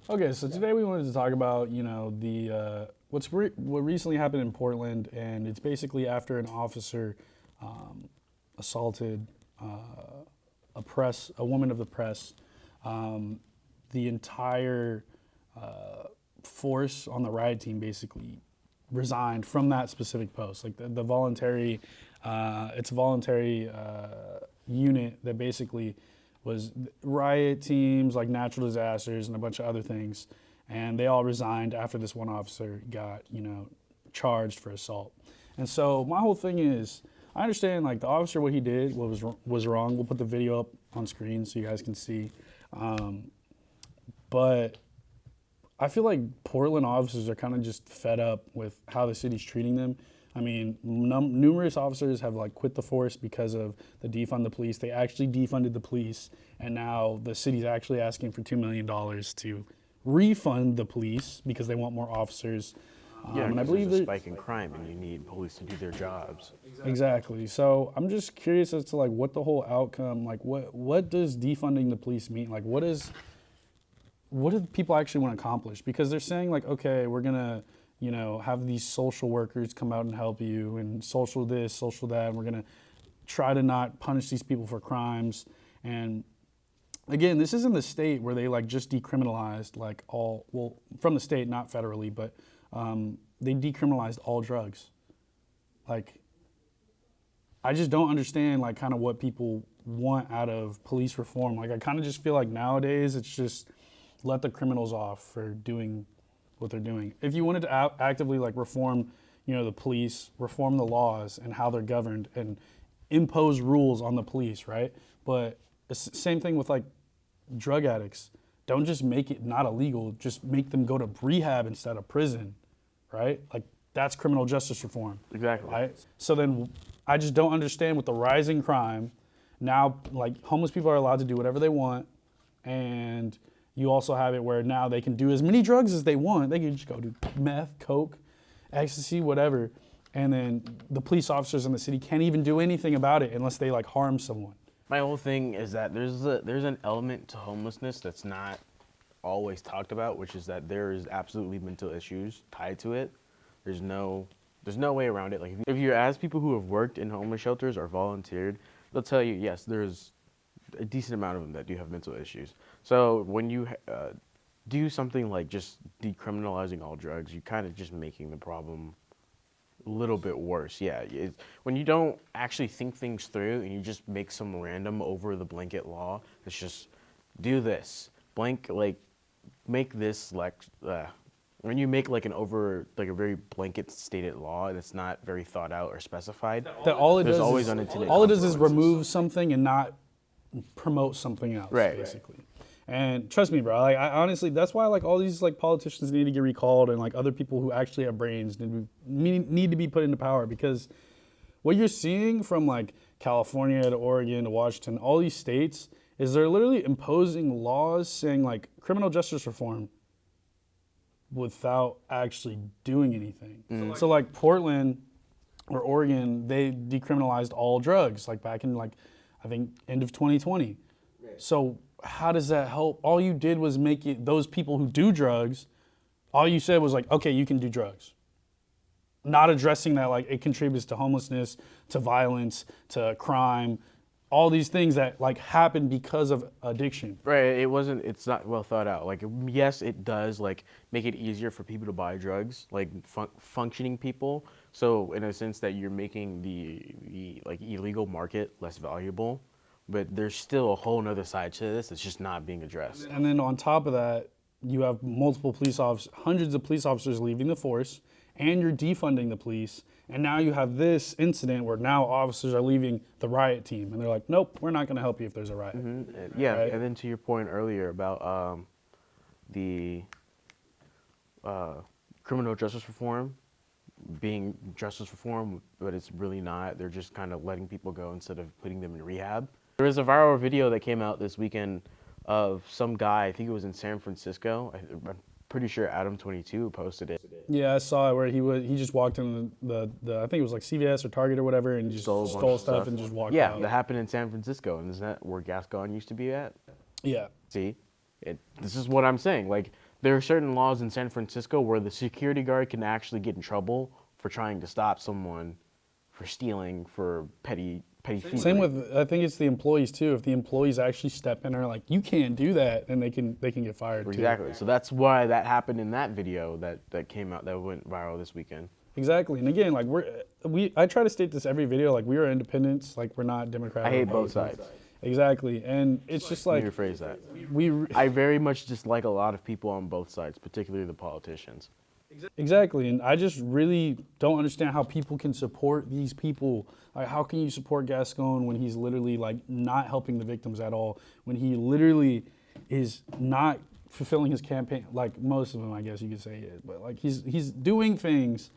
Okay, so today we wanted to talk about, the what recently happened in Portland, and it's basically after an officer assaulted a woman of the press. Um, the entire force on the riot team basically resigned from that specific post. Like the voluntary, it's a voluntary unit that basically was riot teams, like natural disasters and a bunch of other things. And they all resigned after this one officer got, charged for assault. And so my whole thing is, I understand like the officer, what he did was wrong. We'll put the video up on screen so you guys can see. But I feel like Portland officers are kind of just fed up with how the city's treating them. I mean, numerous officers have like quit the force because of the defund the police. They actually defunded the police, and now the city's actually asking for $2 million to refund the police because they want more officers. Yeah, and I because believe there's a spike in crime, and you need police to do their jobs. exactly. So I'm just curious as to like what the whole outcome, like what does defunding the police mean? Like what do people actually want to accomplish? Because they're saying like, okay, we're gonna, have these social workers come out and help you, and social this, social that, and we're gonna try to not punish these people for crimes. And again, this is in the state where they like just decriminalized like from the state, not federally, but they decriminalized all drugs. Like, I just don't understand like kind of what people want out of police reform. Like, I kind of just feel like nowadays it's just let the criminals off for doing what they're doing. If you wanted to actively like reform, the police, reform the laws and how they're governed, and impose rules on the police, right? But it's the same thing with like drug addicts. Don't just make it not illegal, just make them go to rehab instead of prison, right? Like that's criminal justice reform. Exactly. Right? So then I just don't understand with the rising crime, now like homeless people are allowed to do whatever they want, and you also have it where now they can do as many drugs as they want. They can just go do meth, coke, ecstasy, whatever. And then the police officers in the city can't even do anything about it unless they like harm someone. My whole thing is that there's an element to homelessness that's not always talked about, which is that there is absolutely mental issues tied to it. There's no way around it. Like if you ask people who have worked in homeless shelters or volunteered, they'll tell you, yes, there's a decent amount of them that do have mental issues. So when you do something like just decriminalizing all drugs, you're kind of just making the problem a little bit worse. Yeah, when you don't actually think things through and you just make some random over the blanket law, it's just do this make this when you make like a very blanket stated law and it's not very thought out or specified, That all it there's does always is unintended all it does is consequences. remove something and not promote something else, Right. basically. And trust me, bro, like I honestly, that's why like all these like politicians need to get recalled, and like other people who actually have brains need to be put into power, because what you're seeing from like California to Oregon to Washington, all these states, is they're literally imposing laws saying like criminal justice reform without actually doing anything. So like Portland or Oregon, they decriminalized all drugs like back in like I think end of 2020. So how does that help? All you did was make it those people who do drugs, all you said was like, okay, you can do drugs. Not addressing that like it contributes to homelessness, to violence, to crime, all these things that like happen because of addiction. Right, it's not well thought out. Like, yes, it does like make it easier for people to buy drugs, like functioning people. So in a sense that you're making the like illegal market less valuable, but there's still a whole nother side to this that's just not being addressed. And then on top of that, you have multiple police officers, hundreds of police officers leaving the force, and you're defunding the police. And now you have this incident where now officers are leaving the riot team, and they're like, nope, we're not going to help you if there's a riot. Yeah, Right? and then to your point earlier about the criminal justice reform being justice reform, but it's really not. They're just kind of letting people go instead of putting them in rehab. There was a viral video that came out this weekend of some guy, I think it was in San Francisco. I'm pretty sure Adam22 posted it. Yeah, I saw it where he just walked in the I think it was like CVS or Target or whatever, and just Stole a bunch stole of stuff stuff. and just walked Yeah, out. that happened in San Francisco, and isn't that where Gascon used to be at? Yeah. See, this is what I'm saying. Like, there are certain laws in San Francisco where the security guard can actually get in trouble for trying to stop someone for stealing, for petty thievery. Same with, I think it's the employees too. If the employees actually step in and are like, you can't do that, then they can get fired too. Exactly. So that's why that happened in that video that came out, that went viral this weekend. Exactly. And again, like I try to state this every video, like we are independents, like we're not Democratic. I hate or both Republican. sides. Exactly. And it's just Let like me rephrase that. we I very much dislike a lot of people on both sides, particularly the politicians. exactly. And I just really don't understand how people can support these people. Like, how can you support Gascon when he's literally like not helping the victims at all? When he literally is not fulfilling his campaign, like most of them, I guess you could say it, but like he's doing things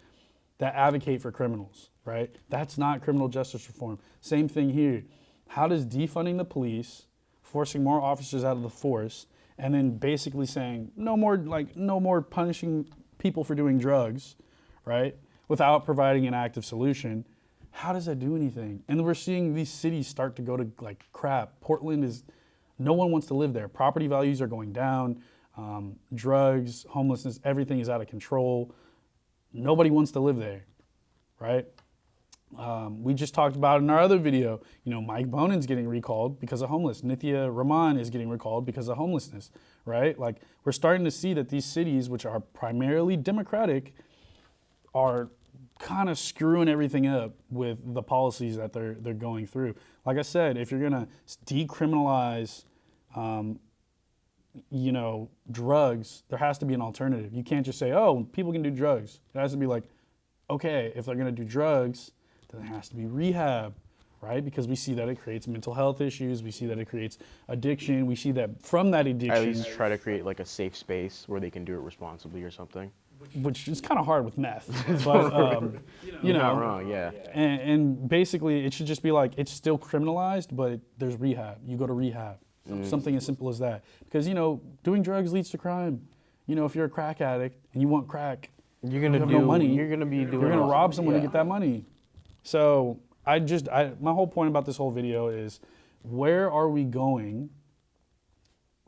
that advocate for criminals, right? That's not criminal justice reform. Same thing here. How does defunding the police, forcing more officers out of the force, and then basically saying no more punishing people for doing drugs, right? Without providing an active solution, how does that do anything? And we're seeing these cities start to go to like crap. Portland is, no one wants to live there. Property values are going down, drugs, homelessness, everything is out of control. Nobody wants to live there, right? We just talked about in our other video, Mike Bonin's getting recalled because of homeless. Nithya Raman is getting recalled because of homelessness, right? Like we're starting to see that these cities, which are primarily Democratic, are kind of screwing everything up with the policies that they're going through. Like I said, if you're gonna decriminalize, drugs, there has to be an alternative. You can't just say, oh, people can do drugs. It has to be like, okay, if they're gonna do drugs, then there has to be rehab, right? Because we see that it creates mental health issues. We see that it creates addiction. We see that from that addiction. At least try to create like a safe space where they can do it responsibly or something. Which is kind of hard with meth, but You're not wrong, yeah. And basically it should just be like, it's still criminalized, but there's rehab. You go to rehab. Something as simple as that. Because, doing drugs leads to crime. If you're a crack addict and you want crack, You're gonna you have do. no money. You're gonna be doing. You're gonna rob someone to yeah. get that money. So my whole point about this whole video is, where are we going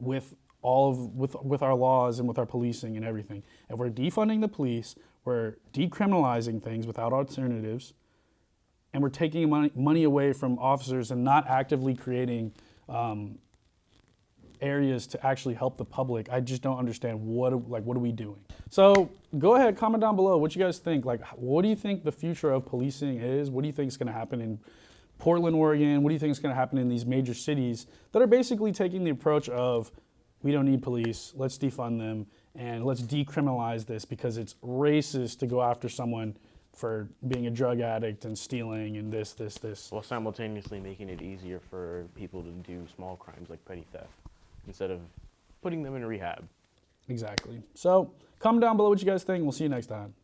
with with our laws and with our policing and everything? If we're defunding the police, we're decriminalizing things without alternatives, and we're taking money away from officers and not actively creating areas to actually help the public. I just don't understand what are we doing? So go ahead, comment down below what you guys think. Like, what do you think the future of policing is? What do you think is going to happen in Portland, Oregon? What do you think is going to happen in these major cities that are basically taking the approach of, we don't need police, let's defund them, and let's decriminalize this because it's racist to go after someone for being a drug addict and stealing and this. While simultaneously making it easier for people to do small crimes like petty theft, instead of putting them in rehab. Exactly. So comment down below what you guys think. We'll see you next time.